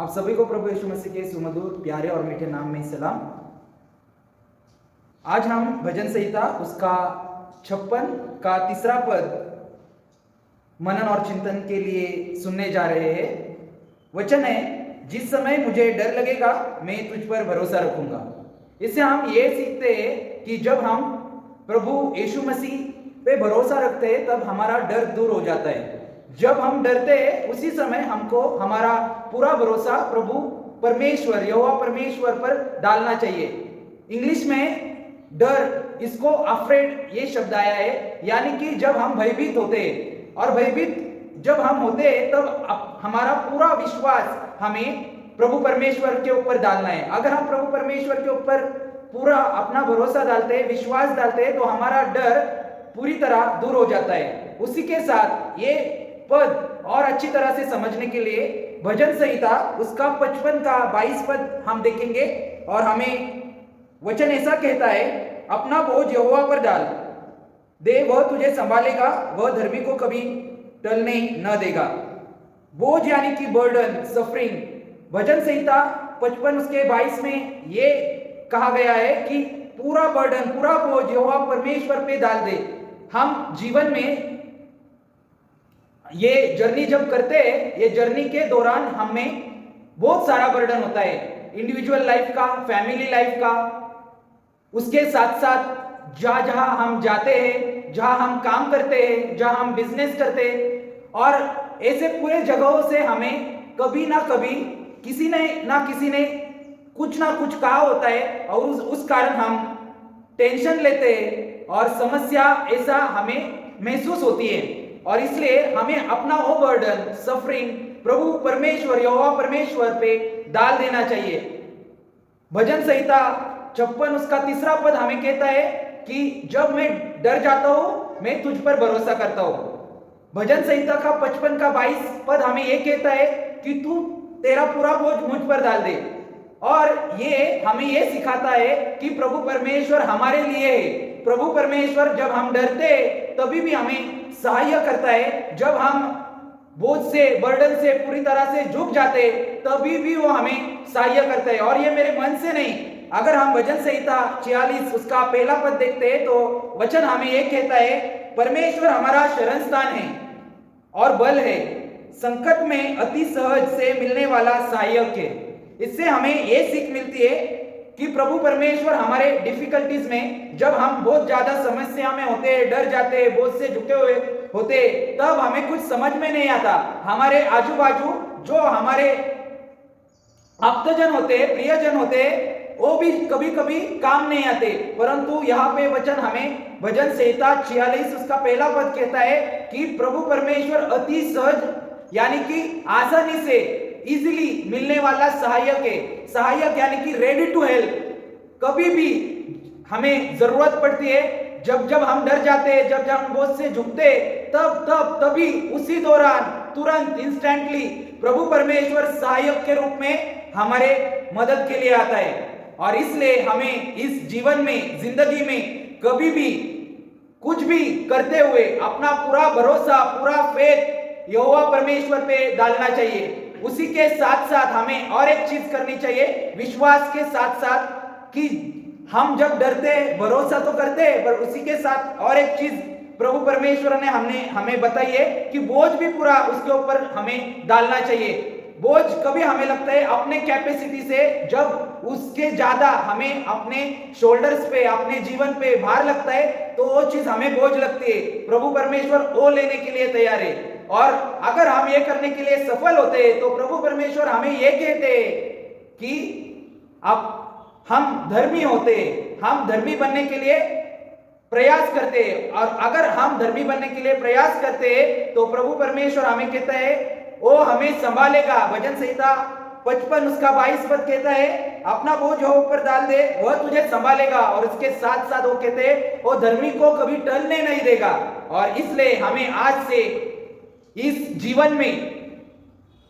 आप सभी को प्रभु यीशु मसीह के सुमधुर प्यारे और मीठे नाम में सलाम। आज हम भजन संहिता उसका 56 का तीसरा पद मनन और चिंतन के लिए सुनने जा रहे हैं। वचन है, जिस समय मुझे डर लगेगा मैं तुझ पर भरोसा रखूंगा। इससे हम ये सीखते हैं कि जब हम प्रभु यीशु मसीह पे भरोसा रखते हैं तब हमारा डर दूर हो जाता है। जब हम डरते हैं उसी समय हमको हमारा पूरा भरोसा प्रभु परमेश्वर यहोवा परमेश्वर पर डालना चाहिए। इंग्लिश में डर, इसको अफ्रेड ये शब्द आया है, यानी कि जब हम भयभीत होते हैं और भयभीत जब हम होते हैं तब हमारा पूरा विश्वास हमें प्रभु परमेश्वर के ऊपर डालना है। अगर हम प्रभु परमेश्वर के ऊपर पूरा अपना भरोसा डालते हैं, विश्वास डालते हैं, तो हमारा डर पूरी तरह दूर हो जाता है। उसी के साथ ये पद और अच्छी तरह से समझने के लिए भजन संहिता उसका 55 का 22 पद हम देखेंगे और हमें वचन ऐसा कहता है, अपना बोझ यहोवा पर डाल दे, वह तुझे संभालेगा, वह धर्मी को कभी टलने न देगा। बोझ यानी कि बर्डन, सफरिंग। भजन संहिता 55 उसके 22 में ये कहा गया है कि पूरा बर्डन, पूरा बोझ यहोवा परमेश्वर पे डाल दे। हम जीवन में ये जर्नी जब करते हैं, ये जर्नी के दौरान हमें बहुत सारा बर्डन होता है, इंडिविजुअल लाइफ का, फैमिली लाइफ का, उसके साथ साथ जहां जहां हम जाते हैं, जहां हम काम करते हैं, जहां हम बिजनेस करते हैं, और ऐसे पूरे जगहों से हमें कभी ना कभी किसी ने कुछ ना कुछ कहा होता है और उस कारण हम टेंशन लेते हैं और समस्या ऐसा हमें महसूस होती है। और इसलिए हमें अपना वो बर्डन, सफरिंग प्रभु परमेश्वर यहोवा परमेश्वर पे डाल देना चाहिए। भजन संहिता 56 उसका तीसरा पद हमें कहता है कि जब मैं डर जाता हूं मैं तुझ पर भरोसा करता हूं। भजन संहिता का 55 का 22 पद हमें यह कहता है कि तू तेरा पूरा बोझ मुझ पर डाल दे। और ये हमें यह सिखाता है कि प्रभु परमेश्वर हमारे लिए है। प्रभु परमेश्वर जब हम डरते तभी भी हमें सहायता करता है। जब हम बोझ से, बर्डन से पूरी तरह से झुक जाते तभी भी वो हमें सहायता करता है। और ये मेरे मन से नहीं, अगर हम भजन संहिता 46 उसका पहला पद देखते हैं तो वचन हमें यह कहता है, परमेश्वर हमारा शरण स्थान है और बल है, संकट में अति सहज से मिलने वाला सहायक है। इससे हमें यह सीख मिलती है कि प्रभु परमेश्वर हमारे डिफिकल्टीज में, जब हम बहुत ज्यादा समस्या में होते, डर जाते, बोझ से झुके हुए होते, तब हमें कुछ समझ में नहीं आता। हमारे आजू बाजू जो हमारे आप्तजन होते, प्रियजन होते, वो भी कभी कभी काम नहीं आते। परंतु यहाँ पे वचन हमें भजन संहिता 46 उसका पहला पद कहता है कि प्रभु परमेश्वर अति सहज यानी कि आसानी से, इजीली मिलने वाला सहायक है। सहायक यानी कि रेडी टू हेल्प। कभी भी हमें जरूरत पड़ती है, जब हम डर जाते, जब हम बोझ से झुकते, तभी उसी दौरान तुरंत इंस्टेंटली प्रभु परमेश्वर सहायक के रूप में हमारे मदद के लिए आता है। और इसलिए हमें इस जीवन में, जिंदगी में कभी भी कुछ भी करते हुए अपना पूरा भरोसा, पूरा फेथ यहोवा परमेश्वर पे डालना चाहिए। उसी के साथ साथ हमें और एक चीज करनी चाहिए, विश्वास के साथ साथ, कि हम जब डरते भरोसा तो करते हैं, पर उसी के साथ और एक चीज प्रभु परमेश्वर ने हमें बताई है कि बोझ भी पूरा उसके ऊपर हमें डालना चाहिए। बोझ कभी हमें लगता है अपने कैपेसिटी से, जब उसके ज्यादा हमें अपने शोल्डर्स पे, अपने जीवन पे भार लगता है तो वो चीज हमें बोझ लगती है। प्रभु परमेश्वर वो लेने के लिए तैयार है। और अगर हम ये करने के लिए सफल होते हैं तो प्रभु परमेश्वर हमें ये कहते हैं कि अब हम धर्मी होते, हम धर्मी बनने के लिए प्रयास करते हैं। और अगर हम धर्मी बनने के लिए प्रयास करते हैं तो प्रभु परमेश्वर हमें कहता है वो हमें संभालेगा। भजन संहिता 55 उसका 22 पद कहता है, अपना बोझ ऊपर डाल दे, वह तुझे संभालेगा। और उसके साथ साथ वो कहते हैं वो धर्मी को कभी टलने नहीं देगा। और इसलिए हमें आज से इस जीवन में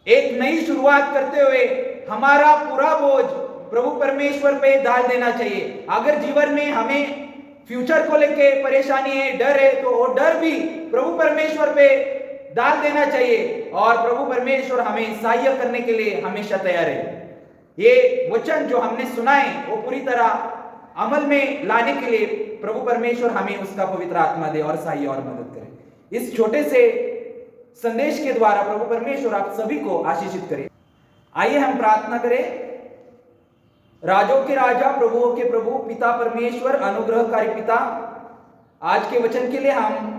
एक नई शुरुआत करते हुए हमारा पूरा बोझ प्रभु परमेश्वर पे डाल देना चाहिए। अगर जीवन में हमें फ्यूचर को लेके परेशानी है, डर है, तो वो डर भी प्रभु परमेश्वर पे डाल देना चाहिए और प्रभु परमेश्वर हमें सहाय्य करने के लिए हमेशा तैयार है। ये वचन जो हमने सुना है वो पूरी तरह अमल में लाने के लिए प्रभु परमेश्वर हमें उसका पवित्र आत्मा दे और सहाय्य और मदद करे। इस छोटे से संदेश के द्वारा प्रभु परमेश्वर आप सभी को आशीषित करे। आइए हम प्रार्थना करें। राजों के राजा, प्रभुओं के प्रभु, पिता परमेश्वर, अनुग्रहकारी पिता, आज के वचन के लिए हम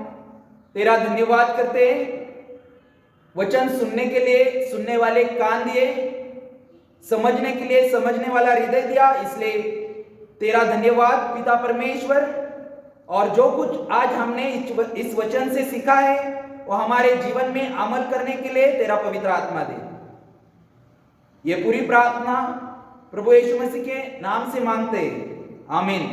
तेरा धन्यवाद करते हैं। वचन सुनने के लिए सुनने वाले कान दिए, समझने के लिए समझने वाला हृदय दिया, इसलिए तेरा धन्यवाद पिता परमेश्वर। और जो कुछ आज हमने इस वचन से सीखा है वो हमारे जीवन में अमल करने के लिए तेरा पवित्र आत्मा दे। ये पूरी प्रार्थना प्रभु यीशु मसीह के नाम से मांगते हैं, आमीन।